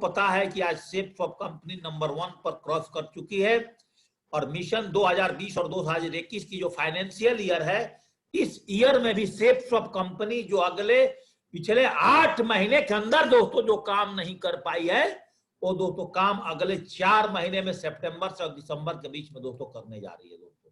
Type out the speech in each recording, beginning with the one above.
पता है कि आज सेफसॉफ्ट कंपनी नंबर 1 पर क्रॉस कर चुकी है और मिशन 2020 और 2021 की जो फाइनेंशियल ईयर है, इस ईयर में भी सेफसॉफ्ट कंपनी जो अगले पिछले 8 महीने के अंदर दोस्तों जो काम नहीं कर पाई है, वो दोस्तों काम अगले 4 महीने में सितंबर से दिसंबर के बीच में दोस्तों करने जा रही है दोस्तों।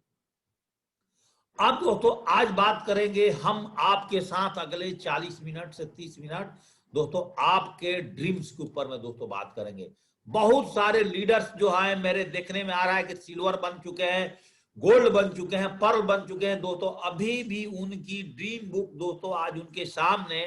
अब दोस्तों आज बात करेंगे हम आपके साथ अगले 40 मिनट से 30 मिनट दोस्तों आपके ड्रीम्स के ऊपर में दोस्तों बात करेंगे। बहुत सारे लीडर्स जो हैं मेरे देखने में आ रहा है कि सिल्वर बन चुके हैं, गोल्ड बन चुके हैं, पर्ल बन चुके हैं दोस्तों, अभी भी उनकी ड्रीम बुक दोस्तों आज उनके सामने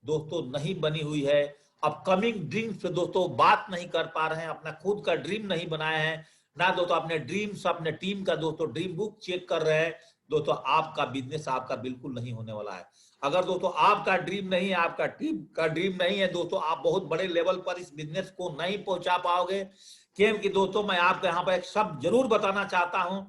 दोस्तों नहीं बनी हुई है। अपकमिंग ड्रीम्स पे दोस्तों बात नहीं कर पा रहे हैं, अपना खुद का ड्रीम नहीं बनाए हैं ना दोस्तों, अपने ड्रीम्स अपने टीम का दोस्तों ड्रीम बुक चेक कर रहे हैं दोस्तों। आपका बिजनेस आपका बिल्कुल नहीं होने वाला है। अगर दोस्तों आपका ड्रीम नहीं है, आपका टीम का ड्रीम नहीं है दोस्तों, आप बहुत बड़े लेवल पर इस बिजनेस को नहीं पहुंचा पाओगे। क्योंकि दोस्तों मैं आपको यहाँ पर एक शब्द जरूर बताना चाहता हूं,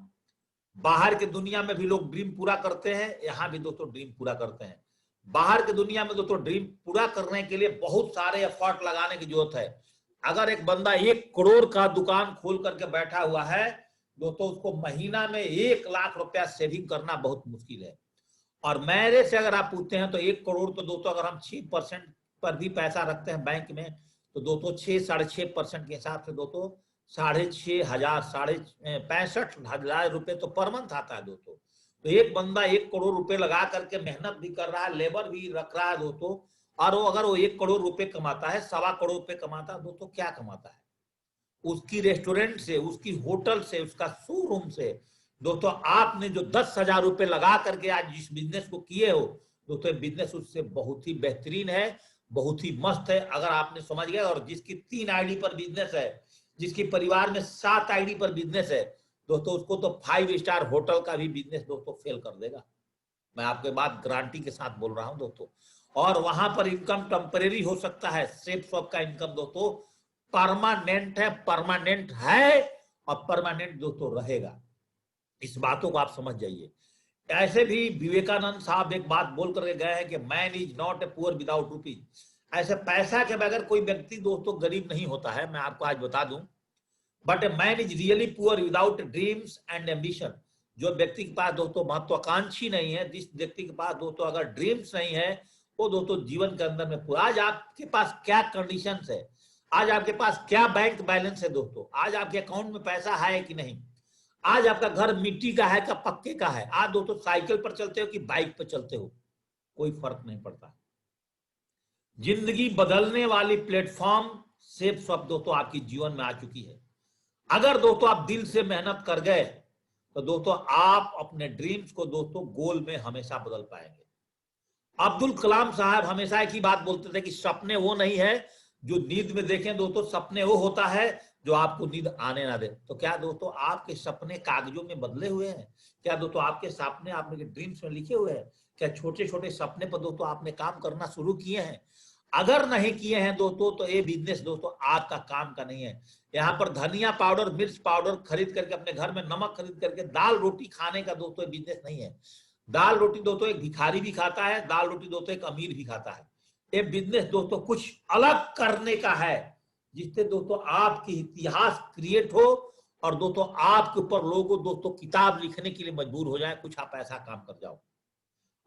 बाहर की दुनिया में भी लोग ड्रीम पूरा करते हैं, यहाँ भी दोस्तों ड्रीम पूरा करते हैं। बाहर की दुनिया में दोस्तों ड्रीम पूरा करने के लिए बहुत सारे एफर्ट लगाने की जरूरत है। अगर एक बंदा 1 करोड़ का दुकान खोल करके बैठा हुआ है दोस्तों, उसको महीना में 1 लाख रुपया सेविंग करना बहुत मुश्किल है। और मेरे से अगर आप पूछते हैं तो 1 करोड़ तो दोस्तों अगर हम 6% पर भी पैसा रखते हैं बैंक में तो दोस्तों 6-6.5% के हिसाब से दोस्तों 6,500 65,000 रुपए तो पर मंथ आता है दोस्तों। तो एक बंदा 1 करोड़ रुपए लगा करके मेहनत भी कर रहा है, लेबर भी रख रहा है दोस्तों, और वो अगर वो 1 करोड़ रुपए कमाता है, 1.25 करोड़ रुपए कमाता है दोस्तों, क्या कमाता है? उसकी रेस्टोरेंट से, उसकी होटल से, उसका शोरूम से दोस्तों आपने जो 10,000 रुपए लगा करके आज जिस बिजनेस को किए हो दोस्तों, बिजनेस उससे बहुत ही बेहतरीन है, बहुत ही मस्त है अगर आपने समझ गए। और जिसकी 3 आईडी पर बिजनेस है, जिसकी परिवार में 7 आईडी पर बिजनेस है दोस्तों, उसको तो 5 स्टार होटल का भी बिजनेस दोस्तों फेल कर देगा। मैं आपके बात गारंटी के साथ बोल रहा हूं दोस्तों। और वहां पर इनकम टेम्परेरी हो सकता है, सेफसॉफ्ट का इनकम दोस्तों परमानेंट है, परमानेंट है और परमानेंट दोस्तों रहेगा। इस बातों को आप समझ जाइए। ऐसे भी विवेकानंद साहब एक बात बोल करके गए हैं कि man is not a poor without rupees. ऐसे पैसा के बगैर कोई व्यक्ति दोस्तों गरीब नहीं होता है, मैं आपको आज बता दूं। But a man is really poor without dreams and ambition. जो व्यक्ति के पास दोस्तों महत्वाकांक्षी नहीं है, जिस व्यक्ति के पास दोस्तों अगर ड्रीम्स नहीं है, वो दोस्तों जीवन के अंदर में पूरा। आज आपके पास क्या कंडीशंस है, आज आपके पास क्या बैंक बैलेंस है दोस्तों, आज आपके अकाउंट में पैसा है कि नहीं, आज आपका घर मिट्टी का है क्या पक्के का है, आज दोस्तों साइकिल पर चलते हो कि बाइक पर चलते हो, कोई फर्क नहीं पड़ता। जिंदगी बदलने वाली प्लेटफॉर्म सेफसॉफ्ट दोस्तों आपकी जीवन में आ चुकी है। अगर दोस्तों आप दिल से मेहनत कर गए तो दोस्तों आप अपने ड्रीम्स को दोस्तों गोल में हमेशा बदल पाएंगे। अब्दुल कलाम साहब हमेशा एक ही बात बोलते थे कि सपने वो नहीं है जो नींद में देखें दोस्तों, सपने वो होता है जो आपको नींद आने ना दे। तो क्या दोस्तों आपके सपने कागजों में बदले हुए हैं? क्या दोस्तों आपके सपने आपने ड्रीम्स में लिखे हुए हैं? क्या छोटे छोटे सपने पर दोस्तों आपने काम करना शुरू किए हैं? अगर नहीं किए हैं दोस्तों तो ये बिजनेस दोस्तों आपका काम का नहीं है। यहाँ पर धनिया पाउडर, मिर्च पाउडर खरीद करके, अपने घर में नमक खरीद करके दाल रोटी खाने का दोस्तों बिजनेस नहीं है। दाल रोटी दोस्तों एक भिखारी भी खाता है, दाल रोटी दोस्तों एक अमीर भी खाता है। ये बिजनेस दोस्तों कुछ अलग करने का है, जिससे दोस्तों आपकी इतिहास क्रिएट हो और दोस्तों आपके ऊपर लोगों दोस्तों किताब लिखने के लिए मजबूर हो जाए, कुछ आप ऐसा काम कर जाओ।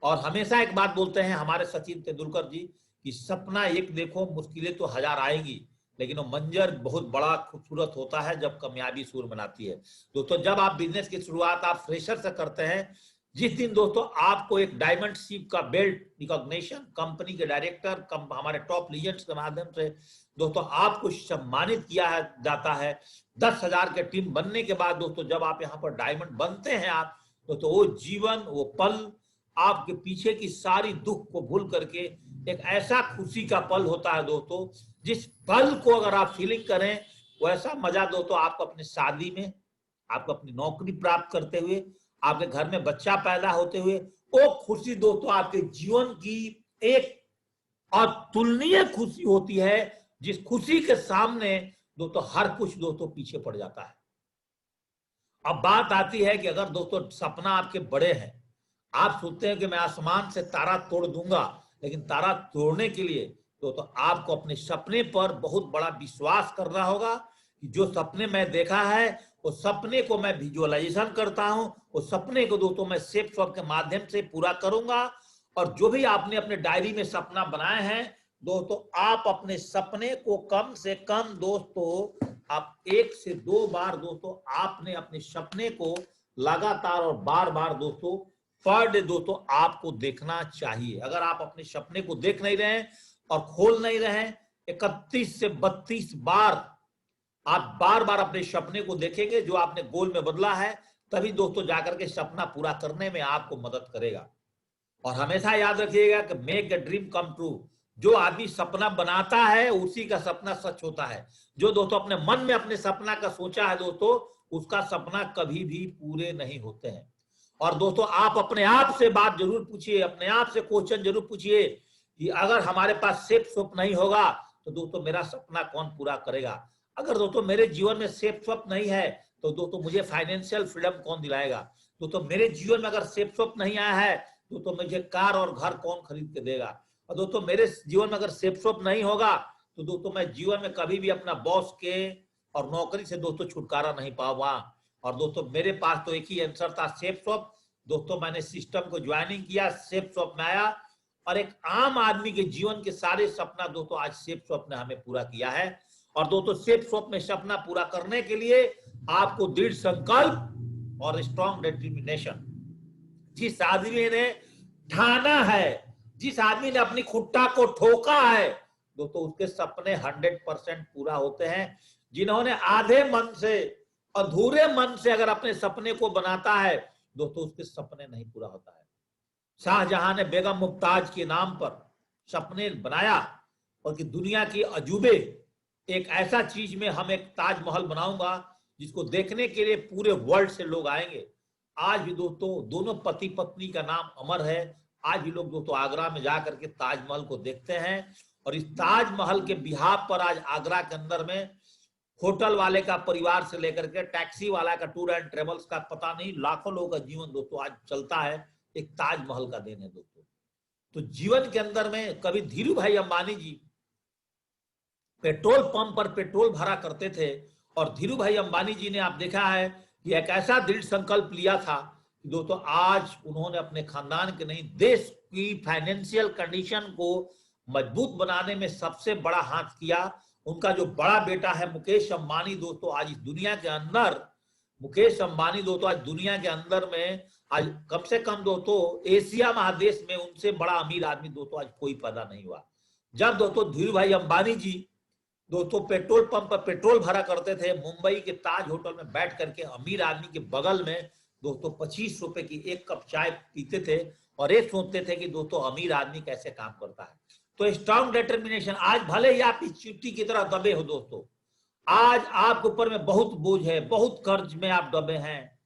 और हमेशा एक बात बोलते हैं हमारे सचिन तेंदुलकर जी कि सपना एक देखो, मुश्किलें तो 1000 आएंगी, लेकिन वो मंजर बहुत बड़ा खूबसूरत होता है जब कामयाबी सूर बनाती है। दोस्तों जब आप बिजनेस की शुरुआत आप फ्रेशर से करते हैं, जिस दिन दोस्तों आपको एक डायमंड शिप का बेल्ट रिकॉग्निशन कंपनी के डायरेक्टर, हमारे टॉप लीजेंड्स के माध्यम से दोस्तों आपको सम्मानित किया जाता है। 10,000 के टीम बनने के बाद दोस्तों जब आप यहाँ पर डायमंड बनते हैं आप तो वो जीवन, वो पल आपके पीछे की सारी दुख को भूल करके एक ऐसा खुशी का पल होता है दोस्तों, जिस पल को अगर आप फीलिंग करें वैसा मजा दोस्तों आपको अपनी शादी में, आपको अपनी नौकरी प्राप्त करते हुए, आपके घर में बच्चा पैदा होते हुए, वो खुशी दोस्तों आपके जीवन की एक अतुलनीय खुशी होती है, जिस खुशी के सामने दोस्तों हर कुछ दोस्तों पीछे पड़ जाता है। अब बात आती है कि अगर दोस्तों सपना आपके बड़े हैं, आप सोचते हैं कि मैं आसमान से तारा तोड़ दूंगा, लेकिन तारा तोड़ने के लिए तो आपको अपने सपने पर बहुत बड़ा विश्वास करना होगा कि जो सपने मैं देखा है वो सपने को मैं विजुअलाइजेशन करता हूं, वो सपने को दोस्तों मैं सेप स्वप के माध्यम से पूरा करूंगा। और जो भी आपने अपने डायरी में सपना बनाए हैं दोस्तों, आप अपने सपने को कम से कम दोस्तों आप 1 से 2 बार दोस्तों आपने अपने सपने को लगातार और बार बार दोस्तों पर डे दोस्तों आपको देखना चाहिए। अगर आप अपने सपने को देख नहीं रहे हैं और खोल नहीं रहे हैं, 31 से 32 बार आप बार बार अपने सपने को देखेंगे जो आपने गोल में बदला है, तभी दोस्तों जाकर के सपना पूरा करने में आपको मदद करेगा। और हमेशा याद रखिएगा कि make the dream come true. जो आदमी सपना बनाता है उसी का सपना सच होता है। जो दोस्तों अपने मन में अपने सपना का सोचा है दोस्तों, उसका सपना कभी भी पूरे नहीं होते हैं। और दोस्तों आप अपने आप से बात जरूर पूछिए, अपने आप से क्वेश्चन जरूर पूछिए कि अगर हमारे पास सेफ स्वप्न नहीं होगा तो दोस्तों मेरा सपना कौन पूरा करेगा। अगर दोस्तों मेरे जीवन में सेफ स्वप्न नहीं है तो दोस्तों मुझे फाइनेंशियल फ्रीडम कौन दिलाएगा। दोस्तों मेरे जीवन में अगर सेफ स्वप्न नहीं आया है तो मुझे कार और घर कौन खरीद के देगा। और दोस्तों मेरे जीवन में अगर सेफ स्वप्न नहीं होगा तो दोस्तों मैं जीवन में कभी भी अपना बॉस के और नौकरी से दोस्तों छुटकारा नहीं पाऊंगा। और दोस्तों मेरे पास तो एक ही आंसर था, सेफ स्वप्न। दोस्तों मैंने सिस्टम को ज्वाइनिंग किया, सेफ स्वप्न में आया और एक आम आदमी के जीवन के सारे सपना दोस्तों आज सेफ स्वप्न ने हमें पूरा किया है। और दोस्तों सेफ स्वप्न में सपना पूरा करने के लिए आपको दृढ़ संकल्प और स्ट्रॉन्ग डिटर्मिनेशन, जिस आदमी ने ठाना है, जिस आदमी ने अपनी खुट्टा को ठोका है दोस्तों, उसके सपने 100% पूरा होते हैं। जिन्होंने आधे मन से, अधूरे मन से अगर अपने सपने को बनाता है दोस्तों, उसके सपने नहीं पूरा होता है। शाहजहां ने बेगम मुमताज के नाम पर सपने बनाया और कि दुनिया की अजूबे एक ऐसा चीज में हम एक ताजमहल बनाऊंगा जिसको देखने के लिए पूरे वर्ल्ड से लोग आएंगे। आज भी दोस्तों दोनों पति पत्नी का नाम अमर है। आज भी लोग दोस्तों आगरा में जाकर के ताजमहल को देखते हैं और इस ताजमहल के बिहाफ पर आज आगरा के अंदर में होटल वाले का परिवार से लेकर के टैक्सी वाला का, टूर एंड ट्रेवल्स का, पता नहीं लाखों लोगों का जीवन दोस्तों आज चलता है एक ताजमहल का देन है दोस्तों। तो जीवन के अंदर में कभी धीरू भाई अंबानी जी पेट्रोल पंप पर पेट्रोल भरा करते थे और धीरू भाई अंबानी जी ने आप देखा है कि एक ऐसा दृढ़ संकल्प लिया था कि दोस्तों आज उन्होंने अपने खानदान के नहीं देश की फाइनेंशियल कंडीशन को मजबूत बनाने में सबसे बड़ा हाथ किया। उनका जो बड़ा बेटा है मुकेश अंबानी दोस्तों, आज इस दुनिया के अंदर, मुकेश अंबानी दोस्तों आज दुनिया के अंदर में आज कम से कम दोस्तों एशिया महादेश में उनसे बड़ा अमीर आदमी दोस्तों आज कोई पैदा नहीं हुआ। जब दोस्तों धीरू भाई अंबानी जी दोस्तों पेट्रोल पंप पर पेट्रोल भरा करते थे, मुंबई के ताज होटल में बैठ करके अमीर आदमी के बगल में दोस्तों 25 रुपए की एक कप चाय पीते थे और ये सोचते थे कि दोस्तों अमीर आदमी कैसे काम करता है। तो स्ट्रॉन्ग डिटर्मिनेशन, आज भले ही आप इस चुट्टी की तरह दबे हो दोस्तों, आज आपके ऊपर में बहुत बोझ है, बहुत कर्ज में आप दबे हैं,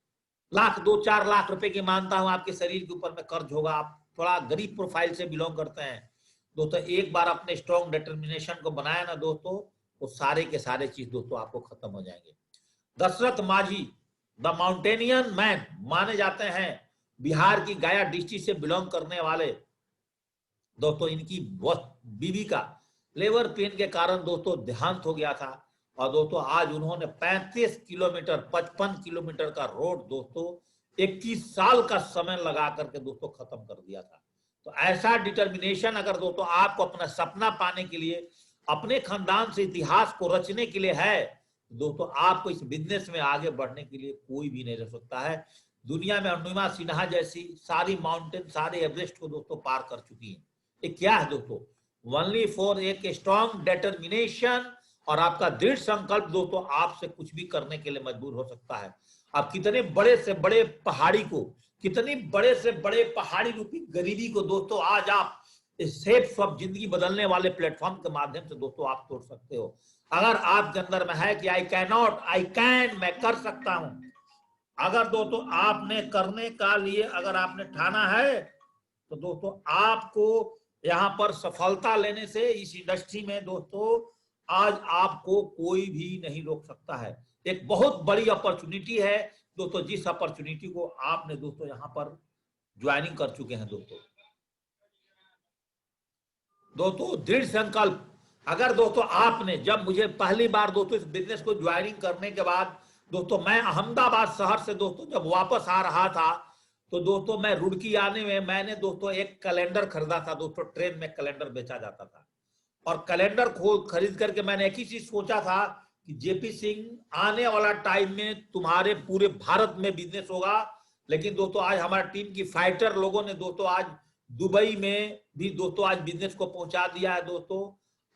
2-4 लाख रुपए की मानता हूं आपके शरीर के ऊपर में कर्ज होगा, आप थोड़ा गरीब प्रोफाइल से बिलोंग करते हैं दोस्तों, एक बार अपने स्ट्रॉन्ग डिटर्मिनेशन को बनाया ना दोस्तों, वो सारे के सारे चीज दोस्तों आपको खत्म हो जाएंगे। दशरथ माझी द माउंटेनियन मैन माने जाते हैं, बिहार की गया डिस्ट्रिक्ट से बिलोंग करने वाले दोस्तों। इनकी बीवी का लेबर पेन के कारण दोस्तों देहांत हो गया था और दोस्तों आज उन्होंने 35 किलोमीटर 55 किलोमीटर का रोड दोस्तों 21 साल का समय लगा करके दोस्तों खत्म कर दिया था। तो ऐसा डिटर्मिनेशन अगर दोस्तों आपको अपना सपना पाने के लिए, अपने खानदान से इतिहास को रचने के लिए है दोस्तों, आपको इस बिजनेस में आगे बढ़ने के लिए कोई भी नहीं रह सकता है। दुनिया में अरुणिमा सिन्हा जैसी सारी माउंटेन, सारे एवरेस्ट को दोस्तों पार कर चुकी है। ये क्या है दोस्तों? ओनली फॉर एक स्ट्रॉन्ग डिटर्मिनेशन और आपका दृढ़ संकल्प दोस्तों आपसे कुछ भी करने के लिए मजबूर हो सकता है। आप कितने बड़े से बड़े पहाड़ी को, कितनी बड़े से बड़े पहाड़ी रूपी गरीबी को दोस्तों आज आप सेफ स्वप्न जिंदगी बदलने वाले प्लेटफॉर्म के माध्यम से दोस्तों आप तोड़ सकते हो। अगर आपके अंदर में है कि I can not, I can, मैं कर सकता हूं, अगर दोस्तों आपने करने का लिए अगर आपने ठाना है तो दोस्तों आपको यहां पर सफलता लेने से इस इंडस्ट्री में दोस्तों आज आपको कोई भी नहीं रोक सकता है। एक बहुत बड़ी अपॉर्चुनिटी है दोस्तों, जिस अपॉर्चुनिटी को आपने दोस्तों यहां पर ज्वाइनिंग कर चुके हैं दोस्तों। दोस्तों दृढ़ संकल्प, अगर दोस्तों आपने, जब मुझे पहली बार दोस्तों इस बिजनेस को ज्वाइनिंग करने के बाद दोस्तों मैं अहमदाबाद शहर से दोस्तों जब वापस आ रहा था, तो दोस्तों मैं रुड़की आने में मैंने दोस्तों एक कैलेंडर खरीदा था दोस्तों, ट्रेन में कैलेंडर बेचा जाता था, और कैलेंडर खरीद करके मैंने एक ही चीज सोचा था कि जेपी सिंह आने वाला टाइम में तुम्हारे पूरे भारत में बिजनेस होगा। लेकिन दोस्तों आज हमारी टीम की फाइटर लोगों ने दोस्तों आज दुबई में भी दोस्तों आज बिजनेस को पहुंचा दिया है दोस्तों।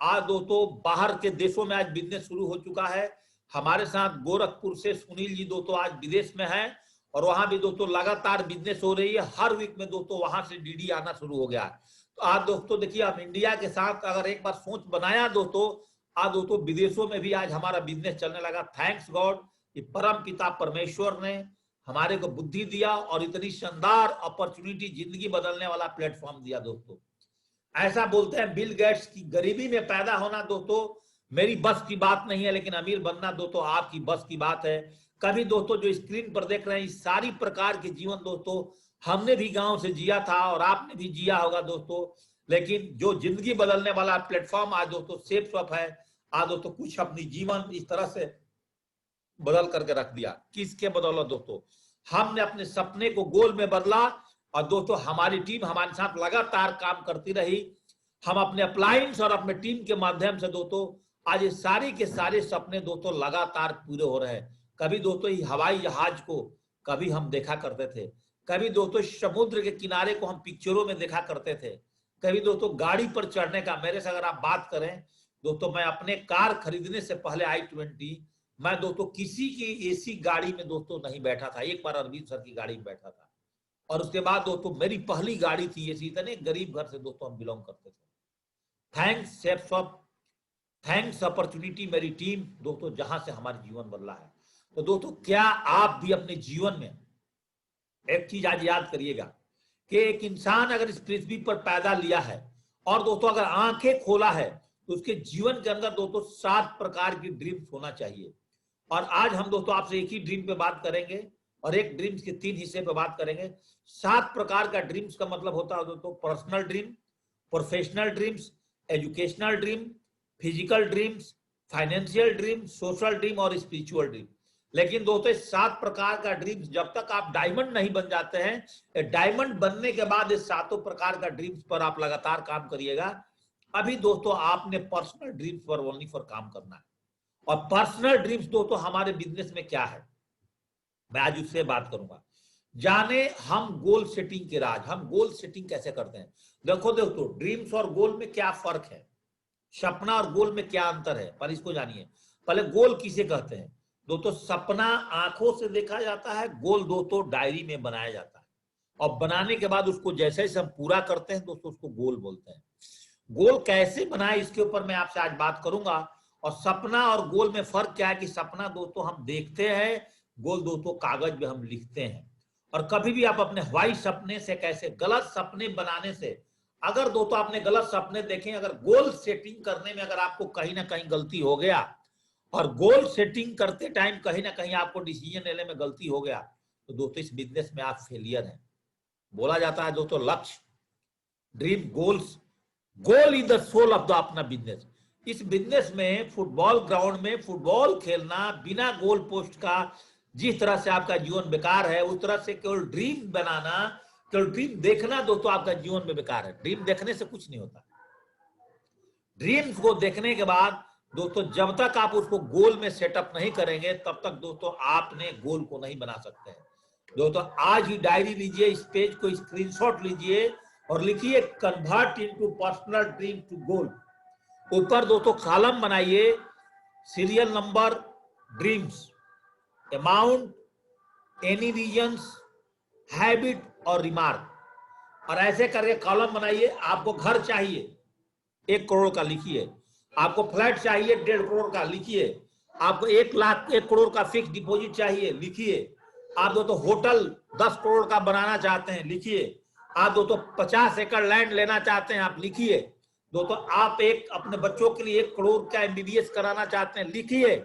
आज दोस्तों बाहर के देशों में आज बिजनेस शुरू हो चुका है। हमारे साथ गोरखपुर से सुनील जी दोस्तों आज विदेश में हैं, और वहां भी दोस्तों लगातार बिजनेस हो रही है। हर वीक में दोस्तों वहां से डीडी आना शुरू हो गया है। तो आज दोस्तों देखिए, हम इंडिया के साथ अगर एक बार सोच बनाया दोस्तों, आज दोस्तों विदेशों में भी आज हमारा बिजनेस चलने लगा। थैंक्स गॉड, ये परम पिता परमेश्वर ने हमारे को बुद्धि दिया और इतनी शानदार अपॉर्चुनिटी, जिंदगी बदलने वाला प्लेटफॉर्म दिया दोस्तों। ऐसा बोलते हैं बिल गेट्स की गरीबी में पैदा होना दोस्तों मेरी बस की बात नहीं है, लेकिन अमीर बनना दोस्तों आपकी बस की बात है। कभी दोस्तों जो स्क्रीन पर देख रहे हैं, इस सारी प्रकार के जीवन दोस्तों हमने भी गांव से जिया था और आपने भी जिया होगा दोस्तों। लेकिन जो जिंदगी बदलने वाला प्लेटफॉर्म आज दोस्तों सेफ स्वप है। आज दोस्तों कुछ अपनी जीवन इस तरह से बदल करके रख दिया। किसके बदौलत दोस्तों? हमने अपने सपने को गोल में बदला, और दोस्तों हमारी टीम हमारे साथ लगातार काम करती रही। हम अपने अप्लायंस और अपने टीम के माध्यम से दोस्तों आज ये सारे के सारे सपने दोस्तों लगातार पूरे हो रहे हैं। कभी दोस्तों ये हवाई जहाज को कभी हम देखा करते थे, कभी दोस्तों समुद्र के किनारे को हम पिक्चरों में देखा करते थे, कभी दोस्तों गाड़ी पर चढ़ने का। मेरे से अगर आप बात करें दोस्तों, मैं अपने कार खरीदने से पहले i20 मैं दोस्तों किसी की एसी गाड़ी में दोस्तों नहीं बैठा था। एक बार अरविंद सर की गाड़ी में बैठा था, और उसके बाद दोस्तों मेरी पहली गाड़ी थी एसी। इतने गरीब घर से दोस्तों हम बिलोंग करते थे। Thanks safe swap, thanks opportunity मेरी टीम दोस्तों, जहां से हमारा जीवन बदला है। तो दोस्तों क्या आप भी अपने जीवन में एक चीज आज याद करिएगा कि एक इंसान अगर इस पृथ्वी पर पैदा लिया है और दोस्तों अगर आंखें खोला है, तो उसके जीवन के अंदर दोस्तों 7 प्रकार की ड्रीम्स होना चाहिए। और आज हम दोस्तों आपसे एक ही ड्रीम पे बात करेंगे, और एक ड्रीम्स के 3 हिस्से पे बात करेंगे। 7 प्रकार का ड्रीम्स का मतलब होता है दोस्तों personal dream, professional dreams, educational dream, physical dreams, financial dream, social dream और स्पिरिचुअल ड्रीम। लेकिन दोस्तों 7 प्रकार का ड्रीम्स, जब तक आप डायमंड नहीं बन जाते हैं, डायमंड बनने के बाद इस 7 प्रकार का ड्रीम्स पर आप लगातार काम करिएगा। अभी दोस्तों आपने पर्सनल ड्रीम्स पर ओनली फॉर काम करना है। और पर्सनल ड्रीम्स दोस्तों हमारे बिजनेस में क्या है, मैं आज उससे बात करूंगा। जाने हम गोल सेटिंग के राज, हम गोल सेटिंग कैसे करते हैं। देखो दोस्तों, ड्रीम्स और गोल में क्या फर्क है, सपना और गोल में क्या अंतर है, पर इसको जानिए। पहले गोल किसे कहते हैं दोस्तों? सपना आंखों से देखा जाता है, गोल दोस्तों डायरी में बनाया जाता है, और बनाने के बाद उसको जैसे जैसे हम पूरा करते हैं दोस्तों उसको गोल बोलते हैं। गोल कैसे बनाए इसके ऊपर मैं आपसे आज बात करूंगा। और सपना और गोल में फर्क क्या है कि सपना दोस्तों हम देखते हैं, गोल दोस्तों कागज में हम लिखते हैं। और कभी भी आप अपने हवाई सपने से कैसे, गलत सपने बनाने से, अगर दोस्तों आपने गलत सपने देखे, अगर गोल सेटिंग करने में अगर आपको कहीं ना कहीं गलती हो गया, और गोल सेटिंग करते टाइम कहीं ना कहीं आपको डिसीजन लेने में गलती हो गया, तो दोस्तों इस बिजनेस में आप फेलियर हैं। बोला जाता है दोस्तों लक्ष्य, dream, goals, goal is the soul of the अपना बिजनेस। इस बिजनेस में फुटबॉल ग्राउंड में फुटबॉल खेलना बिना गोल पोस्ट का, जिस तरह से आपका जीवन बेकार है, उस तरह से केवल ड्रीम बनाना, केवल ड्रीम देखना दोस्तों आपका जीवन में बेकार है। ड्रीम देखने से कुछ नहीं होता। ड्रीम्स को देखने के बाद दोस्तों जब तक आप उसको गोल में सेटअप नहीं करेंगे, तब तक दोस्तों आपने गोल को नहीं बना सकते हैं। दोस्तों आज ही डायरी लीजिए, इस पेज को स्क्रीनशॉट लीजिए और लिखिए convert into personal dream to goal. ऊपर दोस्तों कॉलम बनाइए, serial number, dreams, amount, any reasons, habit और रिमार्क। और ऐसे करके कॉलम बनाइए। आपको घर चाहिए 1 करोड़ का, लिखिए। आपको फ्लैट चाहिए 1.5 करोड़ का, लिखिए। आपको 1 करोड़ का फिक्स डिपॉजिट चाहिए, लिखिए। आप दोस्तों होटल 10 करोड़ का बनाना चाहते हैं, लिखिए। आप दोस्तों 50 एकड़ लैंड लेना चाहते हैं, आप लिखिए। दोस्तों आप एक अपने बच्चों के लिए 1 करोड़ का MBBS कराना चाहते हैं, लिखिए।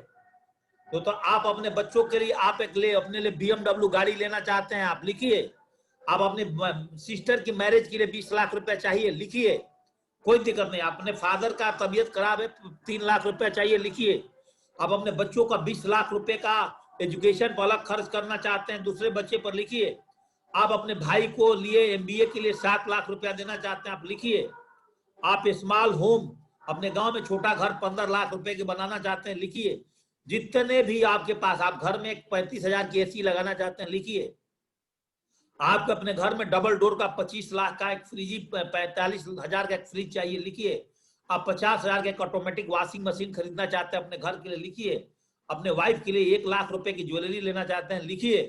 दोस्तों आप अपने बच्चों के लिए आप अपने लिए BMW गाड़ी लेना चाहते हैं, आप लिखिए। आप अपने सिस्टर की मैरिज के लिए 20 लाख रुपए चाहिए, लिखिए। कोई दिक्कत नहीं। अपने फादर का तबीयत खराब है, 3 लाख रुपया चाहिए, लिखिए। अब अपने बच्चों का 20 लाख रुपए का एजुकेशन पर अलग खर्च करना चाहते हैं दूसरे बच्चे पर, लिखिए। आप अपने भाई को लिए एमबीए के लिए 7 लाख रुपया देना चाहते हैं, आप लिखिए। आप स्मॉल होम अपने गांव में छोटा घर 15 लाख रुपए के बनाना चाहते हैं, लिखिए। जितने भी आपके पास, आप घर में 35,000 की एसी लगाना चाहते हैं, लिखिए। आपको अपने घर में डबल डोर का 25 लाख का एक फ्रिज, 45,000 का एक फ्रिज चाहिए, लिखिए। आप 50,000 का एक ऑटोमेटिक वॉशिंग मशीन खरीदना चाहते हैं अपने घर के लिए, लिखिए। अपने वाइफ के लिए 1 लाख रुपए की ज्वेलरी लेना चाहते हैं, लिखिए।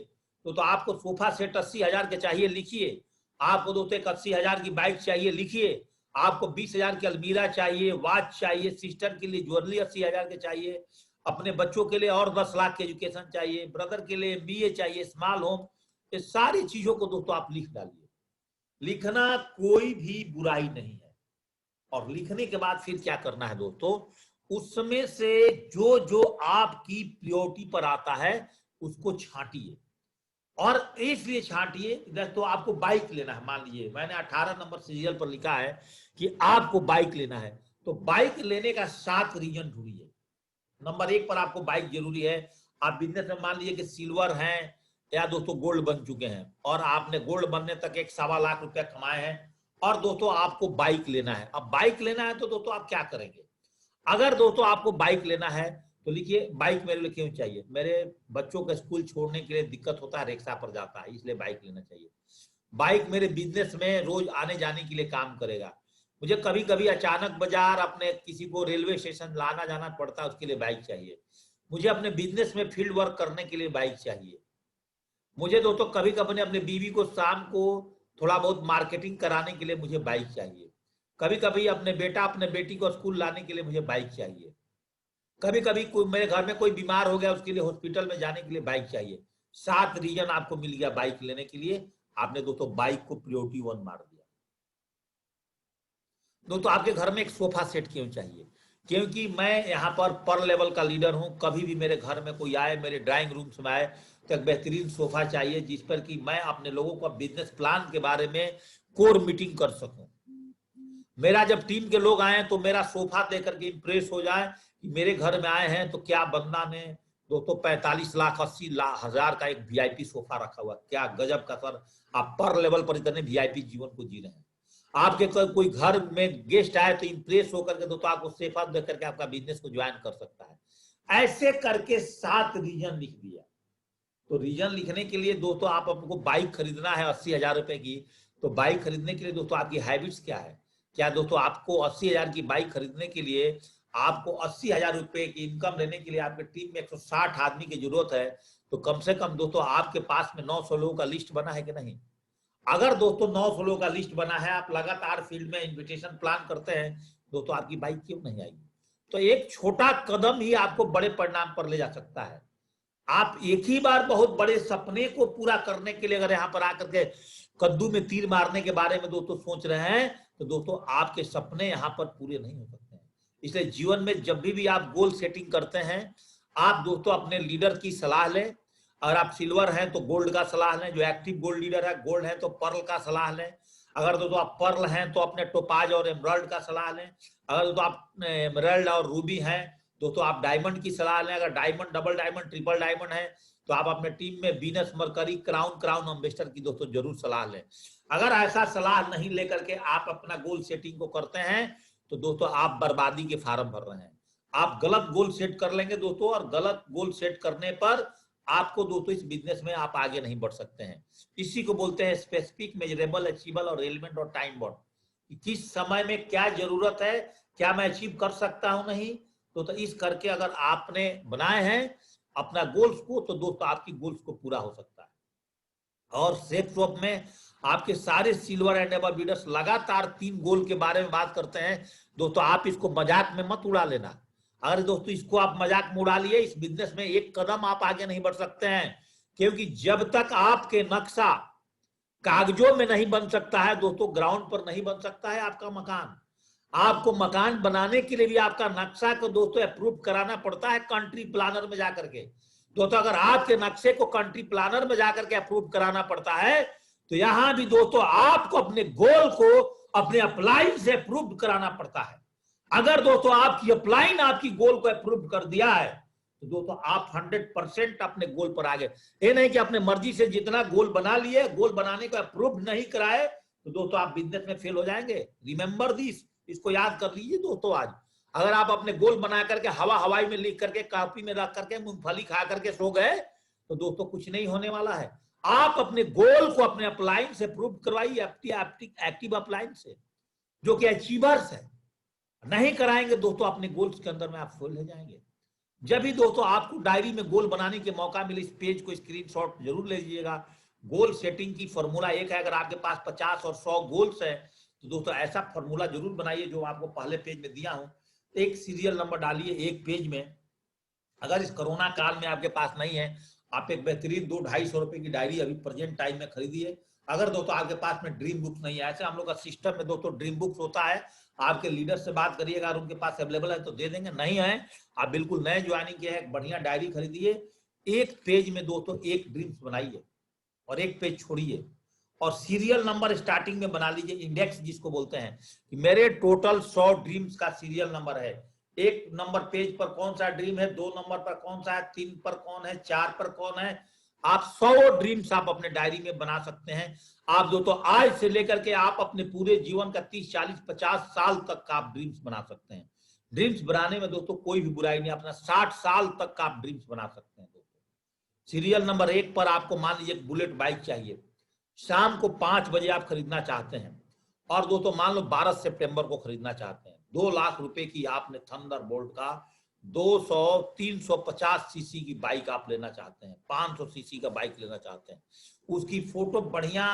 तो आपको सोफा सेट 80,000 के चाहिए, लिखिए। आपको दोस्तों 80,000 की बाइक चाहिए, लिखिए। आपको 20,000 की अलमीरा चाहिए, वॉच चाहिए, सिस्टर के लिए ज्वेलरी 80,000 के चाहिए, अपने बच्चों के लिए और 10 लाख की एजुकेशन चाहिए, ब्रदर के लिए MBA चाहिए, स्मॉल होम। ये सारी चीजों को दोस्तों आप लिख डालिए। लिखना कोई भी बुराई नहीं है। और लिखने के बाद फिर क्या करना है दोस्तों, उसमें से जो जो आपकी प्रायोरिटी पर आता है उसको छांटिए। और इसलिए छांटिए, तो आपको बाइक लेना है, मान लीजिए मैंने 18 नंबर सीरियल पर लिखा है कि आपको बाइक लेना है, तो बाइक लेने का 7 रीजन ढूंढिए। नंबर 1 पर आपको बाइक जरूरी है। आप बिजनेस में मान लीजिए कि सिल्वर हैं या दोस्तों गोल्ड बन चुके हैं, और आपने गोल्ड बनने तक 1.25 लाख रुपया कमाए हैं, और दोस्तों आपको बाइक लेना है। अब बाइक लेना है तो दोस्तों आप क्या करेंगे? अगर दोस्तों आपको बाइक लेना है तो लिखिए, बाइक मेरे लिए क्यों चाहिए? मेरे बच्चों को स्कूल छोड़ने के लिए दिक्कत होता है, रिक्शा पर जाता है, इसलिए बाइक लेना चाहिए। बाइक मेरे बिजनेस में रोज आने जाने के लिए काम करेगा। मुझे कभी कभी अचानक बाजार अपने किसी को रेलवे स्टेशन लाना जाना पड़ता है, उसके लिए बाइक चाहिए। मुझे अपने बिजनेस में फील्ड वर्क करने के लिए बाइक चाहिए। मुझे दोस्तों कभी कभी अपने बीवी को शाम को थोड़ा बहुत मार्केटिंग कराने के लिए मुझे बाइक चाहिए। कभी कभी अपने बेटा अपने बेटी को स्कूल लाने के लिए मुझे बाइक चाहिए। कभी कभी कोई मेरे घर में कोई बीमार हो गया, उसके लिए हॉस्पिटल में जाने के लिए बाइक चाहिए। 7 रीजन आपको मिल गया बाइक लेने के लिए। आपने दोस्तों बाइक को प्रायोरिटी 1 मार दिया। दोस्तों आपके घर में एक सोफा सेट क्यों चाहिए? क्योंकि मैं यहाँ पर लेवल का लीडर हूं। कभी भी मेरे घर में कोई आए, मेरे ड्राइंग रूम में आए, तो एक बेहतरीन सोफा चाहिए जिस पर कि मैं अपने लोगों को बिजनेस प्लान के बारे में कोर मीटिंग कर सकूं। मेरा जब टीम के लोग आए तो मेरा सोफा देकर के इंप्रेस हो जाए कि मेरे घर में आए हैं तो क्या बंदा ने दोस्तों 45 लाख 80 हजार का एक वीआईपी सोफा रखा हुआ, क्या गजब का सर। आप पर लेवल पर इतने वीआईपी जीवन को जी रहे हैं। आपके कोई घर में गेस्ट आए तो इंप्रेस होकर के दोस्तों आपको सोफा देख करके आपका बिजनेस को ज्वाइन कर सकता है। ऐसे करके 7 रीजन लिख दिया। तो रीजन लिखने के लिए दोस्तों आपको बाइक खरीदना है 80,000 रुपए की, तो बाइक खरीदने के लिए दोस्तों आपकी हैबिट्स क्या है? क्या दोस्तों आपको 80,000 की बाइक खरीदने के लिए आपको 80,000 रुपए की इनकम लेने के लिए आपके टीम में 160 आदमी की जरूरत है। तो कम से कम दोस्तों आपके पास में 900 लोगों का लिस्ट बना है कि नहीं? अगर दोस्तों 900 लोगों का लिस्ट बना है, आप लगातार फील्ड में इन्विटेशन प्लान करते हैं, दोस्तों आपकी बाइक क्यों नहीं आएगी? तो एक छोटा कदम ही आपको बड़े परिणाम पर ले जा सकता है। आप एक ही बार बहुत बड़े सपने को पूरा करने के लिए अगर यहाँ पर आकर के कद्दू में तीर मारने के बारे में दोस्तों सोच रहे हैं, तो दोस्तों आपके सपने यहाँ पर पूरे नहीं हो सकते हैं। इसलिए जीवन में जब भी आप गोल सेटिंग करते हैं, आप दोस्तों अपने लीडर की सलाह लें। अगर आप सिल्वर हैं तो गोल्ड का सलाह लें, जो एक्टिव गोल्ड लीडर है। गोल्ड है तो पर्ल का सलाह लें। अगर दोस्तों आप पर्ल हैं तो अपने टोपाज और एमराल्ड का सलाह लें। अगर दोस्तों आप एमराल्ड और रूबी हैं दोस्तों आप डायमंड की सलाह लें। अगर diamond, double diamond, triple diamond है तो आप अपने टीम में वीनस, मरकरी, क्राउन एम्बेसडर की दोस्तों जरूर सलाह लें। अगर ऐसा सलाह नहीं लेकर के आप अपना गोल सेटिंग को करते हैं तो दोस्तों आप बर्बादी के फार्म भर रहे हैं। आप गलत गोल सेट कर लेंगे दोस्तों, और गलत गोल सेट करने पर आपको दोस्तों इस बिजनेस में आप आगे नहीं बढ़ सकते हैं। इसी को बोलते हैं स्पेसिफिक, मेजरेबल, अचीवेबल और रेलेवेंट और टाइम बाउंड। किस समय में क्या जरूरत है, क्या मैं अचीव कर सकता हूं नहीं, तो इस करके अगर आपने बनाए हैं अपना गोल्स को, तो दोस्तों आपकी गोल्स को पूरा हो सकता है। और सेफ स्वैप में आपके सारे सिल्वर एंड एबव लीडर्स लगातार 3 गोल के बारे में बात करते हैं दोस्तों। आप इसको मजाक में मत उड़ा लेना। अगर दोस्तों इसको आप मजाक में उड़ा लिए, इस बिजनेस में एक कदम आप आगे नहीं बढ़ सकते हैं। क्योंकि जब तक आपके नक्शा कागजों में नहीं बन सकता है दोस्तों, ग्राउंड पर नहीं बन सकता है आपका मकान। आपको मकान बनाने के लिए भी आपका नक्शा को दोस्तों अप्रूव कराना पड़ता है कंट्री प्लानर में जाकर के। दोस्तों अगर आपके नक्शे को कंट्री प्लानर में जाकर के अप्रूव कराना पड़ता है, तो यहां भी दोस्तों आपको अपने गोल को अपने अपलाइन से अप्रूव कराना पड़ता है। अगर दोस्तों आपकी अपलाइन आपकी गोल को अप्रूव कर दिया है तो दोस्तों आप 100% अपने गोल पर आ गए। ये नहीं कि अपने मर्जी से जितना गोल बना लिए, गोल बनाने को अप्रूव नहीं कराए तो दोस्तों आप बिजनेस में फेल हो जाएंगे। रिमेंबर दिस, इसको याद कर लीजिए दोस्तों। आज अगर आप अपने गोल बना करके हवाई में लिख करके कॉपी में रख करके मूंगफली खा करके सो गए तो दोस्तों कुछ नहीं होने वाला है। आप अपने गोल को अपने अपलाइन से प्रूव करवाइए, एक्टिव अपलाइन से, जो कि अचीवर्स है। नहीं कराएंगे दोस्तों अपने गोल्स के अंदर में आप फेल हो जाएंगे। जब भी दोस्तों आपको डायरी में गोल बनाने के मौका मिले, इस पेज को स्क्रीनशॉट जरूर ले लीजिएगा। गोल सेटिंग की फॉर्मूला एक है। अगर आपके पास 50 और 100 गोल्स है तो दोस्तों ऐसा फॉर्मूला जरूर बनाइए जो आपको पहले पेज में दिया हूं। एक सीरियल नंबर डालिए एक पेज में। अगर इस कोरोना काल में आपके पास नहीं है, आप एक बेहतरीन 200-250 रुपए की डायरी अभी प्रेजेंट टाइम में खरीदिए। अगर दोस्तों आपके पास में ड्रीम बुक्स नहीं है, ऐसे हम लोग का सिस्टम में दोस्तों ड्रीम बुक्स होता है, आपके लीडर से बात करिएगा, अगर उनके पास अवेलेबल है तो दे देंगे, नहीं है आप बिल्कुल नए ज्वाइनिंग किए हैं, बढ़िया डायरी खरीदिए। एक पेज में दोस्तों एक ड्रीम्स बनाइए और एक पेज छोड़िए और सीरियल नंबर स्टार्टिंग में बना लीजिए, इंडेक्स जिसको बोलते हैं कि मेरे टोटल 100 ड्रीम्स का सीरियल नंबर है। एक नंबर पेज पर कौन सा ड्रीम है, 2 नंबर पर कौन सा है, 3 पर कौन है, 4 पर कौन है। आप 100 ड्रीम्स आप अपने डायरी में बना सकते हैं। आप दोस्तों आज से लेकर के आप अपने पूरे जीवन का 30, 40, 50 साल तक का आप ड्रीम्स बना सकते हैं। ड्रीम्स बनाने में दोस्तों कोई भी बुराई नहीं, अपना 60 साल तक का आप ड्रीम्स बना सकते हैं दोस्तों। सीरियल नंबर 1 पर आपको मान लीजिए बुलेट बाइक चाहिए, शाम को 5 बजे आप खरीदना चाहते हैं और दोस्तों मान लो 12 सितंबर को खरीदना चाहते हैं। 2 लाख रुपए की आपने थंडरबोल्ट का 350 सीसी की बाइक आप लेना चाहते हैं, 500 सीसी का बाइक लेना चाहते हैं। उसकी फोटो बढ़िया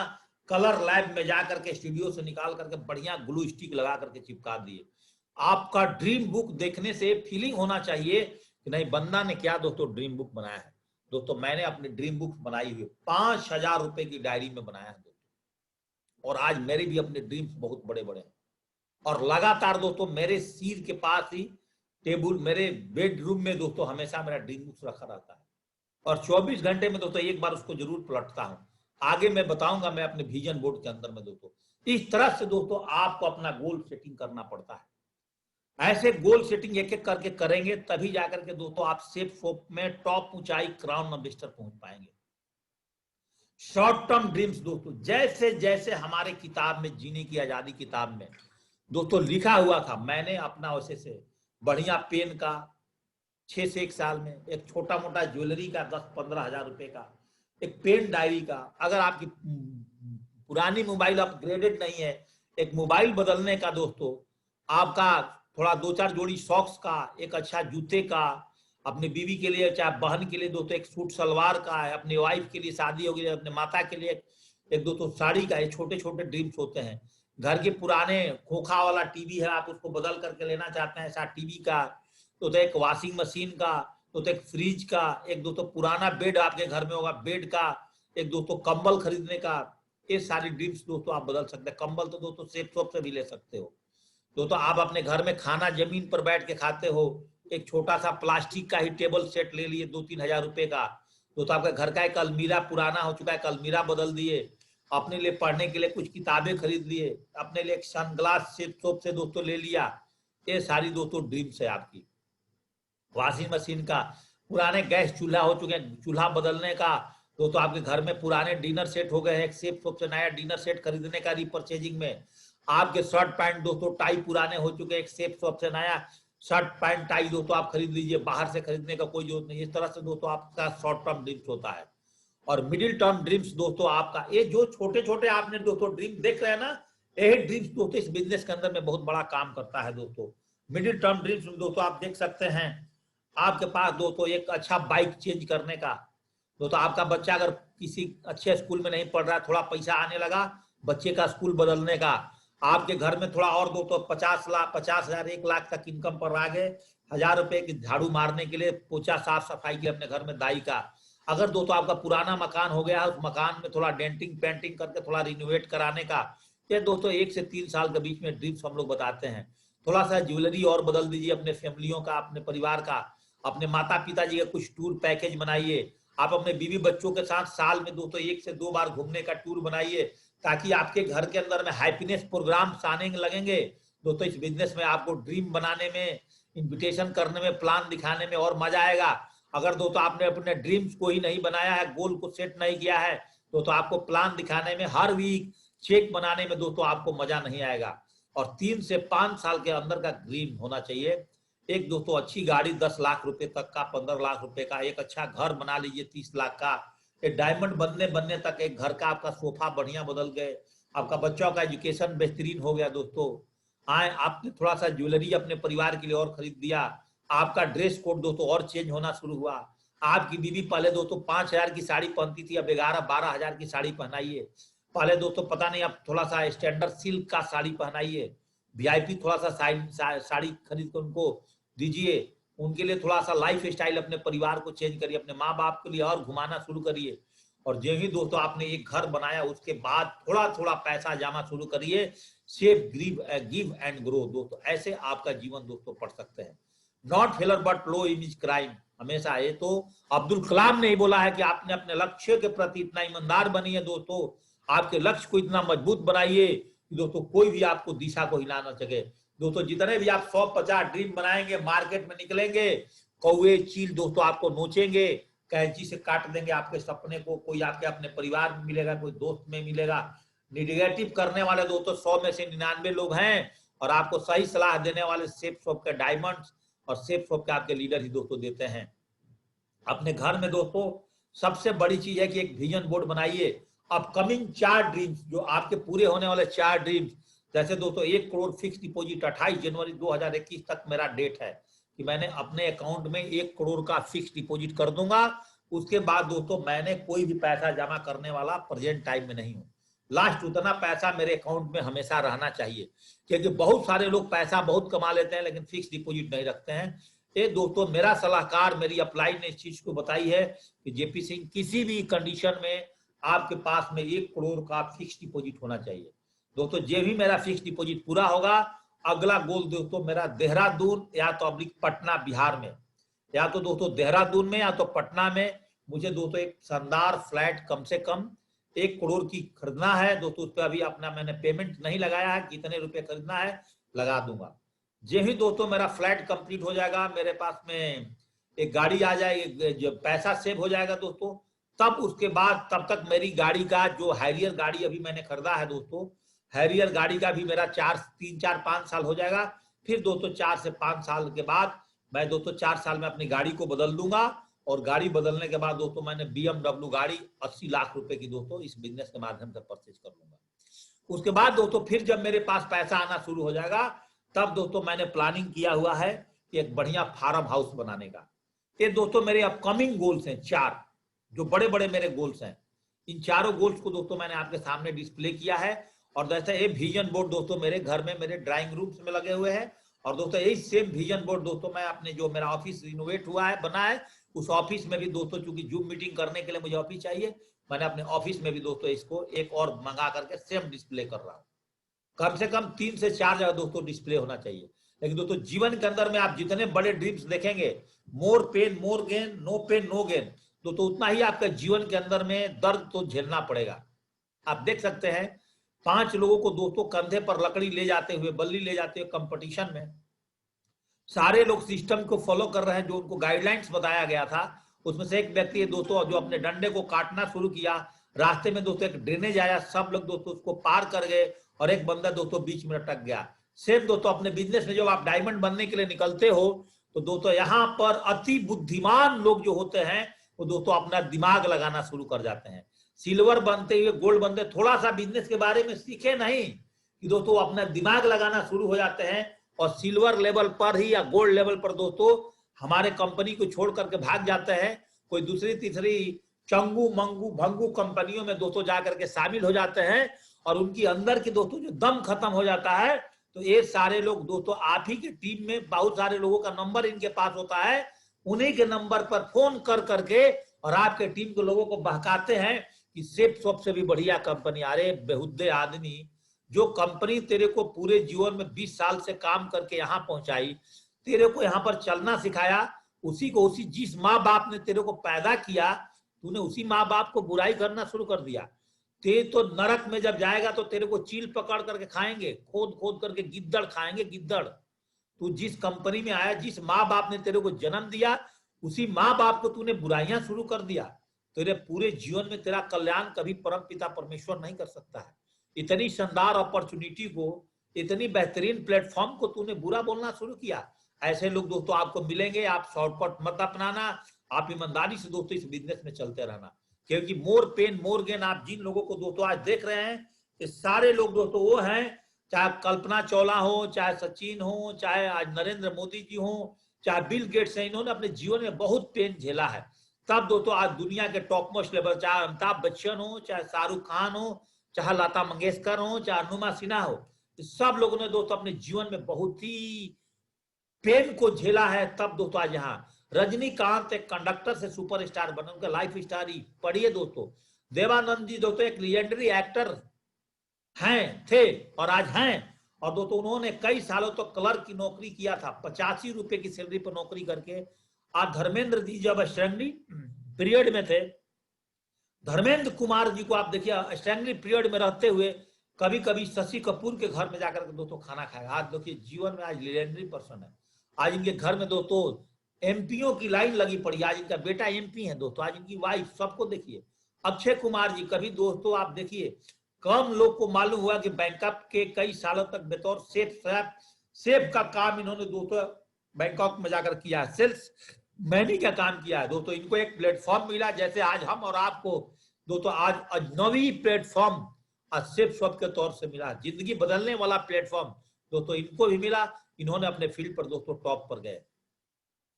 कलर लैब में जाकर के स्टूडियो से निकाल करके बढ़िया ग्लू स्टिक लगा करके चिपका दिए। आपका ड्रीम बुक देखने से फीलिंग होना चाहिए कि नहीं बंदा ने क्या दोस्तों ड्रीम बुक बनाया है। दोस्तों मैंने अपनी ड्रीम बुक बनाई हुई 5000 रुपए की डायरी में बनाया है दोस्तों। और आज मेरे भी अपने ड्रीम्स बहुत बड़े बड़े हैं और लगातार दोस्तों मेरे सिर के पास ही टेबल, मेरे बेडरूम में दोस्तों हमेशा मेरा ड्रीम बुक रखा रहता है और 24 घंटे में दोस्तों एक बार उसको जरूर पलटता हूं। आगे मैं बताऊंगा मैं अपने विजन बोर्ड के अंदर में दोस्तों। इस तरह से दोस्तों आपको अपना गोल सेटिंग करना पड़ता है। ऐसे गोल सेटिंग एक एक करके करेंगे तभी जाकर के दोस्तों आप सेफ सोप में टॉप ऊंचाई क्राउन मिनिस्टर पहुंच पाएंगे। शॉर्ट टर्म ड्रीम्स दोस्तों, जैसे जैसे हमारे किताब में जीने की आजादी किताब में दोस्तों लिखा हुआ था, मैंने अपना वैसे से बढ़िया पेन का 6 से 1 साल में, एक छोटा मोटा ज्वेलरी का 10-15 हजार रुपए का, एक पेन डायरी का, अगर आपकी पुरानी मोबाइल अपग्रेडेड नहीं है, एक मोबाइल बदलने का दोस्तों, आपका थोड़ा 2-4 जोड़ी सॉक्स का, एक अच्छा जूते का, अपने बीवी के लिए चाहे बहन के लिए दोस्तों एक सूट सलवार का है, अपनी वाइफ के लिए शादी होगी, अपने माता के लिए एक दोस्तों साड़ी का। ये छोटे छोटे ड्रीम्स होते हैं। घर के पुराने खोखा वाला टीवी है, आप उसको बदल करके लेना चाहते हैं ऐसा टीवी का, तो एक वॉशिंग मशीन का, तो एक फ्रिज का, एक दोस्तों पुराना बेड आपके घर में होगा बेड का, एक दोस्तों कंबल खरीदने का। ये सारी ड्रीम्स दोस्तों आप बदल सकते हैं। कंबल तो दोस्तों सेफ शॉप से भी ले सकते हो। दोस्तों आप अपने घर में खाना जमीन पर बैठ के खाते हो, एक छोटा सा प्लास्टिक का ही टेबल सेट ले लिए 2-3 हजार रुपए का। दोस्तों आपके घर का एक अलमीरा पुराना हो चुका है, एक अलमीरा बदल दिए। अपने लिए पढ़ने के लिए कुछ किताबें खरीद लिए, अपने लिए एक सनग्लास सेफ शॉप से दोस्तों ले लिया। ये सारी दोस्तों ड्रीम्स है आपकी। वॉशिंग मशीन का, पुराने गैस चूल्हा हो चुके हैं, चूल्हा बदलने का। दोस्तों आपके घर में पुराने डिनर सेट हो गए हैं, एक सेफ शॉप से नया डिनर सेट खरीदने का रिपर्चेजिंग में। आपके शर्ट पैंट दोस्तों टाई पुराने हो चुके हैं, एक सेफ शॉप से नया शर्ट पैंट टाई दोस्तों आप खरीद लीजिए, बाहर से खरीदने का कोई जरूरत नहीं। इस तरह से दोस्तों आपका शॉर्ट टर्म ड्रीम्स होता है। और मिडिल टर्म ड्रीम्स दोस्तों आपका, ये जो छोटे छोटे आपने दोस्तों ड्रीम देख रहे हैं ना, यही ड्रीम्स दोस्तों इस बिजनेस के अंदर में बहुत बड़ा काम करता है दोस्तों। मिडिल टर्म ड्रीम्स दोस्तों आप देख सकते हैं, आपके पास दोस्तों एक अच्छा बाइक चेंज करने का। दोस्तों आपका बच्चा अगर किसी अच्छे स्कूल में नहीं पढ़ रहा है, थोड़ा पैसा आने लगा, बच्चे का स्कूल बदलने का। आपके घर में थोड़ा और दोस्तों 50 हजार 1 लाख तक इनकम पर आ गए, 1000 रुपए की झाड़ू मारने के लिए, पोछा साफ सफाई के अपने घर में दाई का। अगर दोस्तों आपका पुराना मकान हो गया है, उस मकान में थोड़ा डेंटिंग पेंटिंग करके थोड़ा रिनोवेट कराने का। ये दोस्तों 1 से 3 साल के बीच में ड्रीम्स हम लोग बताते हैं। थोड़ा सा ज्वेलरी और बदल दीजिए अपने फैमिलियों का, अपने परिवार का, अपने माता पिता जी का कुछ टूर पैकेज बनाइए। आप अपने बीवी बच्चों के साथ साल में दोस्तों 1 से 2 बार घूमने का टूर बनाइए, ताकि आपके घर के अंदर में हैप्पीनेस प्रोग्राम्स आने लगेंगे दोस्तों। इस बिजनेस में आपको ड्रीम बनाने में, इन्विटेशन करने में, प्लान दिखाने में और मजा आएगा। अगर दोस्तों आपने अपने ड्रीम्स को ही नहीं बनाया है, गोल को सेट नहीं किया है, तो आपको प्लान दिखाने में, हर वीक चेक बनाने में दोस्तों आपको मजा नहीं आएगा। और 3 से 5 साल के अंदर का ड्रीम होना चाहिए। एक दोस्तों अच्छी गाड़ी 10 लाख रुपए तक का, 15 लाख रुपए का, एक अच्छा घर बना लीजिए 30 लाख का, एक डायमंड बनने तक एक घर का आपका सोफा बढ़िया बदल गए, आपका बच्चों का एजुकेशन बेहतरीन हो गया दोस्तों। आए आपने थोड़ा सा ज्वेलरी अपने परिवार के लिए और खरीद दिया, आपका ड्रेस कोड दोस्तों और चेंज होना शुरू हुआ। आपकी बीवी पहले दोस्तों 5,000 की साड़ी पहनती थी, अब 11-12,000 की साड़ी पहनाइए। पहले दोस्तों पता नहीं, अब थोड़ा सा स्टैंडर्ड सिल्क का साड़ी पहनाइए। वीआईपी थोड़ा सा साड़ी खरीद कर उनको दीजिए। उनके लिए थोड़ा सा लाइफ स्टाइल अपने परिवार को चेंज करिए, अपने माँ बाप के लिए और घुमाना शुरू करिए। और जो ही दोस्तों आपने एक घर बनाया, उसके बाद थोड़ा थोड़ा पैसा जमा शुरू करिए। सेव, गिव एंड ग्रो दोस्तों, ऐसे आपका जीवन दोस्तों पढ़ सकते हैं। Not failure but low image crime, हमेशा ये तो अब्दुल कलाम ने ही बोला है कि आपने अपने लक्ष्य के प्रति इतना ईमानदार बनिए दोस्तों, आपके लक्ष्य को इतना मजबूत बनाइए कि दोस्तों कोई भी आपको दिशा को हिला ना सके। दोस्तों जितने भी आप 150 ड्रीम बनाएंगे, मार्केट में निकलेंगे, कौवे चील दोस्तों आपको नोचेंगे, कैंची से काट देंगे आपके सपने को। कोई आपके अपने परिवार में मिलेगा, कोई दोस्त में मिलेगा। निगेटिव करने वाले दोस्तों 100 में से 99 लोग हैं, और आपको सही सलाह देने वाले सेफ शॉप के डायमंड्स और सेफ शॉप के आपके लीडर ही दोस्तों देते हैं। अपने घर में दोस्तों सबसे बड़ी चीज है कि एक विजन बोर्ड बनाइए। अपकमिंग 4 ड्रीम्स, जो आपके पूरे होने वाले 4 ड्रीम्स, जैसे दोस्तों 1 करोड़ फिक्स डिपॉजिट 28 जनवरी 2021 तक मेरा डेट है कि मैंने अपने अकाउंट में 1 करोड़ का फिक्स डिपॉजिट कर दूंगा। उसके बाद दोस्तों मैंने कोई भी पैसा जमा करने वाला प्रेजेंट टाइम में नहीं हूं। लास्ट उतना पैसा मेरे अकाउंट में हमेशा रहना चाहिए, क्योंकि बहुत सारे लोग पैसा बहुत कमा लेते हैं लेकिन फिक्स डिपॉजिट नहीं रखते हैं। ये दोस्तों मेरा सलाहकार, मेरी अपलाइन ने इस चीज को बताई है कि जेपी सिंह, किसी भी कंडीशन में आपके पास में 1 करोड़ का फिक्स डिपॉजिट होना चाहिए। दोस्तों जे भी मेरा फिक्स डिपॉजिट पूरा होगा, अगला गोल दोस्तों मेरा देहरादून या तो पटना बिहार में, या तो दोस्तों देहरादून में या तो पटना में मुझे दोस्तों एक शानदार फ्लैट कम से कम 1 करोड़ की खरीदना है दोस्तों। उस पर अभी अपना मैंने पेमेंट नहीं लगाया है, कितने रुपए खरीदना है लगा दूंगा। जे ही दोस्तों मेरा फ्लैट कंप्लीट हो जाएगा, मेरे पास में एक गाड़ी आ जाएगी, जब पैसा सेव हो जाएगा दोस्तों, तब उसके बाद तब तक मेरी गाड़ी का जो हैरियर गाड़ी अभी मैंने खरीदा है दोस्तों, हैरियर गाड़ी का भी मेरा 3-4-5 साल हो जाएगा। फिर दोस्तों 4 से 5 साल के बाद मैं दोस्तों 4 साल में अपनी गाड़ी को बदल दूंगा। और गाड़ी बदलने के बाद दोस्तों मैंने BMW गाड़ी 80 लाख रुपए की दोस्तों इस बिजनेस के माध्यम से परचेज कर लूंगा। उसके बाद दोस्तों फिर जब मेरे पास पैसा आना शुरू हो जाएगा, तब दोस्तों मैंने प्लानिंग किया हुआ है कि एक बढ़िया फार्म हाउस बनाने का। ये दोस्तों मेरे अपकमिंग गोल्स हैं 4, जो बड़े बड़े मेरे गोल्स हैं। इन चारों गोल्स को दोस्तों मैंने आपके सामने डिस्प्ले किया है। और जैसे ये विजन बोर्ड दोस्तों मेरे घर में, मेरे ड्राइंग रूम्स में लगे हुए हैं। और दोस्तों यही सेम विजन बोर्ड दोस्तों मैं अपने, जो मेरा ऑफिस रिनोवेट हुआ है, बना है, उस ऑफिस में भी दोस्तों, चूंकि जूम मीटिंग करने के लिए मुझे ऑफिस चाहिए, मैंने अपने ऑफिस में भी दोस्तों इसको एक और मंगा करके सेम डिस्प्ले कर रहा हूँ। कम से कम 3 से 4 जगह दोस्तों डिस्प्ले होना चाहिए। लेकिन दोस्तों जीवन के अंदर में आप जितने बड़े ड्रीम्स देखेंगे, more pain more gain, no pain no gain दोस्तों, उतना ही आपका जीवन के अंदर में दर्द तो झेलना पड़ेगा। आप देख सकते हैं 5 लोगों को दोस्तों कंधे पर लकड़ी ले जाते हुए, बल्ली ले जाते हुए कंपटीशन में, सारे लोग सिस्टम को फॉलो कर रहे हैं जो उनको गाइडलाइंस बताया गया था। उसमें से एक व्यक्ति है दोस्तों जो अपने डंडे को काटना शुरू किया। रास्ते में दोस्तों एक ड्रेनेज आया, सब लोग दोस्तों उसको पार कर गए और एक बंदा दोस्तों बीच में अटक गया। सेम दोस्तों अपने बिजनेस में जब आप डायमंड बनने के लिए निकलते हो, तो दोस्तों यहाँ पर अति बुद्धिमान लोग जो होते हैं वो दोस्तों अपना दिमाग लगाना शुरू कर जाते हैं। सिल्वर बनते हुए गोल्ड बनते, थोड़ा सा बिजनेस के बारे में सीखे नहीं कि दोस्तों अपना दिमाग लगाना शुरू हो जाते हैं। और सिल्वर लेवल पर ही या गोल्ड लेवल पर दोस्तों हमारे कंपनी को छोड़ करके भाग जाते हैं, कोई दूसरी तीसरी चंगू मंगू भंगू कंपनियों में दोस्तों जाकर के शामिल हो जाते हैं। और उनकी अंदर की दोस्तों जो दम खत्म हो जाता है। तो ये सारे लोग दोस्तों आप ही के टीम में बहुत सारे लोगों का नंबर इनके पास होता है, उन्हीं के नंबर पर फोन कर करके और आपके टीम के लोगों को बहकाते हैं कि सेफ शॉप से भी बढ़िया कंपनी। अरे बेहुदे आदमी, जो कंपनी तेरे को पूरे जीवन में 20 साल से काम करके यहाँ पहुंचाई, तेरे को यहाँ पर चलना सिखाया, उसी को, उसी जिस माँ बाप ने तेरे को पैदा किया, तूने उसी माँ बाप को बुराई करना शुरू कर दिया। ते तो नरक में जब जाएगा तो तेरे को चील पकड़ करके खाएंगे, खोद खोद करके गिद्दड़ खाएंगे, गिद्दड़। तू जिस कंपनी में आया, जिस माँ बाप ने तेरे को जन्म दिया, उसी माँ बाप को तूने बुराइयां शुरू कर दिया, तेरे पूरे जीवन में तेरा कल्याण कभी परम पिता परमेश्वर नहीं कर सकता है। इतनी शानदार अपॉर्चुनिटी को, इतनी बेहतरीन प्लेटफॉर्म को तूने बुरा बोलना शुरू किया। ऐसे लोग दोस्तों आपको मिलेंगे, आप शॉर्टकट मत अपनाना, आप ईमानदारी से दोस्तों इस बिजनेस में चलते रहना, क्योंकि मोर पेन मोर गेन। आप जिन लोगों को दोस्तों आज देख रहे हैं, ये सारे लोग दोस्तों वो हैं, चाहे कल्पना चावला हो, चाहे सचिन हो, चाहे आज नरेंद्र मोदी जी हो, चाहे बिल गेट्स हैं, इन्होंने अपने जीवन में बहुत पेन झेला है। तब दोस्तों आज दुनिया के टॉप मोस्ट लेवल, चाहे अमिताभ बच्चन हो, चाहे शाहरुख खान हो, चाहे लता मंगेशकर हो, चाहे अनुमा सिन्हा हो, सब लोगों ने दोस्तों अपने जीवन में बहुत ही पेन को झेला है। तब दोस्तों आज यहाँ रजनीकांत एक कंडक्टर से सुपरस्टार बने, उनका लाइफ स्टोरी पढ़िए दोस्तों। देवानंद जी दोस्तों एक लीजेंडरी एक्टर हैं, थे और आज हैं। और दोस्तों उन्होंने कई सालों तक क्लर्क की नौकरी किया था, 85 रुपए की सैलरी पर नौकरी करके। आज धर्मेंद्र जी जब स्ट्रेंगली पीरियड में थे, धर्मेंद्र कुमार जी को आप देखिए स्ट्रेंगली पीरियड में रहते हुए कभी कभी शशि कपूर के घर में जाकर के दोस्तों खाना खाया। आज देखिए जीवन में आज लीजेंडरी पर्सन है। आज इनके घर में दोस्तों एमपीओ की लाइन लगी पड़ी। आज इनका बेटा एमपी है दोस्तों, आज इनकी वाइफ, सबको देखिए। अक्षय कुमार जी, कभी दोस्तों आप देखिए कम लोग को मालूम हुआ कि बैंकॉक के कई सालों तक बतौर सेफ का काम इन्होंने दोस्तों बैंकॉक में जाकर किया है, सेल्स मैनी का काम किया है दोस्तों। इनको एक प्लेटफॉर्म मिला, जैसे आज हम और आपको दोस्तों आज अजनबी प्लेटफॉर्म सेफ शॉप के तौर से मिला, जिंदगी बदलने वाला प्लेटफॉर्म दोस्तों इनको भी मिला। इन्होंने अपने फील्ड पर दोस्तों टॉप पर गए।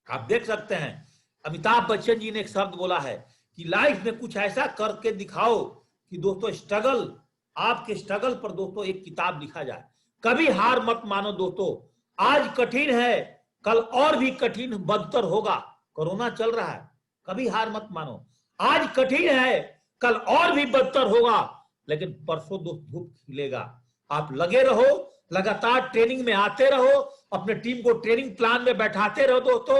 आप देख सकते हैं अमिताभ बच्चन जी ने एक शब्द बोला है कि लाइफ में कुछ ऐसा करके दिखाओ कि दोस्तों स्ट्रगल, आपके स्ट्रगल पर दोस्तों एक किताब लिखा जाए। कभी हार मत मानो दोस्तों, आज कठिन है, कल और भी कठिन बदतर होगा। कोरोना चल रहा है, कभी हार मत मानो। आज कठिन है, कल और भी बदतर होगा, लेकिन परसों धूप खिलेगा। आप लगे रहो, लगातार ट्रेनिंग में आते रहो, अपने टीम को ट्रेनिंग प्लान में बैठाते रहो दोस्तों।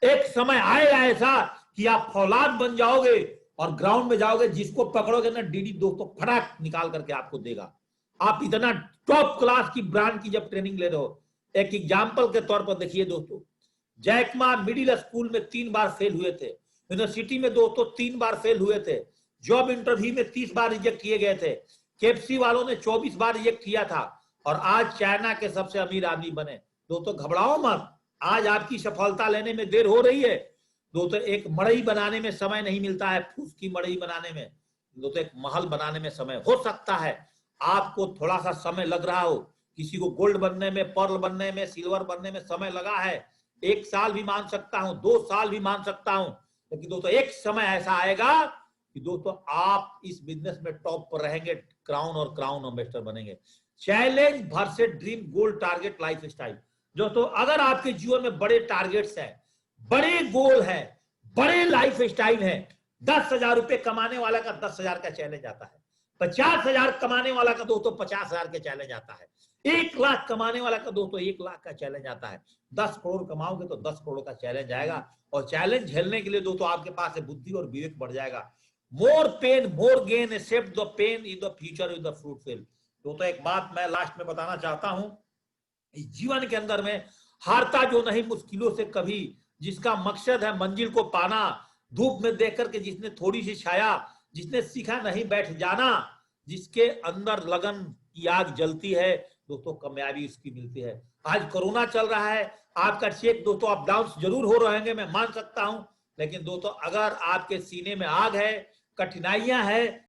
एक समय आएगा ऐसा कि आप फौलाद बन जाओगे और ग्राउंड में जाओगे, जिसको पकड़ोगे ना डीडी दोस्तों फटाक निकाल करके आपको देगा। आप इतना टॉप क्लास की ब्रांड की जब ट्रेनिंग ले रहे हो, एक एग्जाम्पल के तौर पर देखिए दोस्तों, जैकमा मिडिल स्कूल में 3 बार फेल हुए थे, यूनिवर्सिटी में दोस्तों 3 बार फेल हुए थे, जॉब इंटरव्यू में 30 बार रिजेक्ट किए गए थे, केएफसी वालों ने 24 बार रिजेक्ट किया था, और आज चाइना के सबसे अमीर आदमी बने। दोस्तों घबराओ मत, आज आपकी सफलता लेने में देर हो रही है दोस्तों। एक मड़ई बनाने में समय नहीं मिलता है, फूस की मड़ई बनाने में दोस्तों एक महल बनाने में समय हो सकता है। आपको थोड़ा सा समय लग रहा हो, किसी को गोल्ड बनने में, पर्ल बनने में, सिल्वर बनने में समय लगा है, 1 साल भी मान सकता हूं, 2 साल भी मान सकता हूं, लेकिन दोस्तों एक समय ऐसा आएगा कि दोस्तों आप इस बिजनेस में टॉप पर रहेंगे, क्राउन और क्राउन एम्बेसडर बनेंगे। चैलेंज वर्सेस ड्रीम, गोल, टारगेट, लाइफ स्टाइल। दोस्तों अगर आपके जीवन में बड़े टारगेट्स हैं, बड़े गोल है, बड़े लाइफ स्टाइल है, 10,000 रुपए कमाने वाला का 10,000 का चैलेंज आता है, 50,000 कमाने वाला का दोस्तों 50,000 का चैलेंज आता है, 1 लाख कमाने वाला का दोस्तों 1 लाख का चैलेंज आता है, 10 करोड़ कमाओगे तो 10 करोड़ का चैलेंज आएगा। और चैलेंज झेलने के लिए दोस्तों आपके पास है बुद्धि और विवेक बढ़ जाएगा। More pain more gain, except the pain in the future is the fruitful. दोस्तों एक बात मैं लास्ट में बताना चाहता हूं, इस जीवन के अंदर में हारता जो नहीं मुश्किलों से कभी, जिसका मकसद है मंजिल को पाना, धूप में देख करके जिसने थोड़ी सी छाया, जिसने सीखा नहीं बैठ जाना, जिसके अंदर लगन की आग जलती है दोस्तों, कामयाबी उसकी मिलती है। आज कोरोना चल रहा है, आपका चेक दोस्तों अप डाउन जरूर हो रहेंगे, मैं मान सकता हूं, लेकिन दोस्तों अगर आपके सीने में आग है, कठिनाइयां है,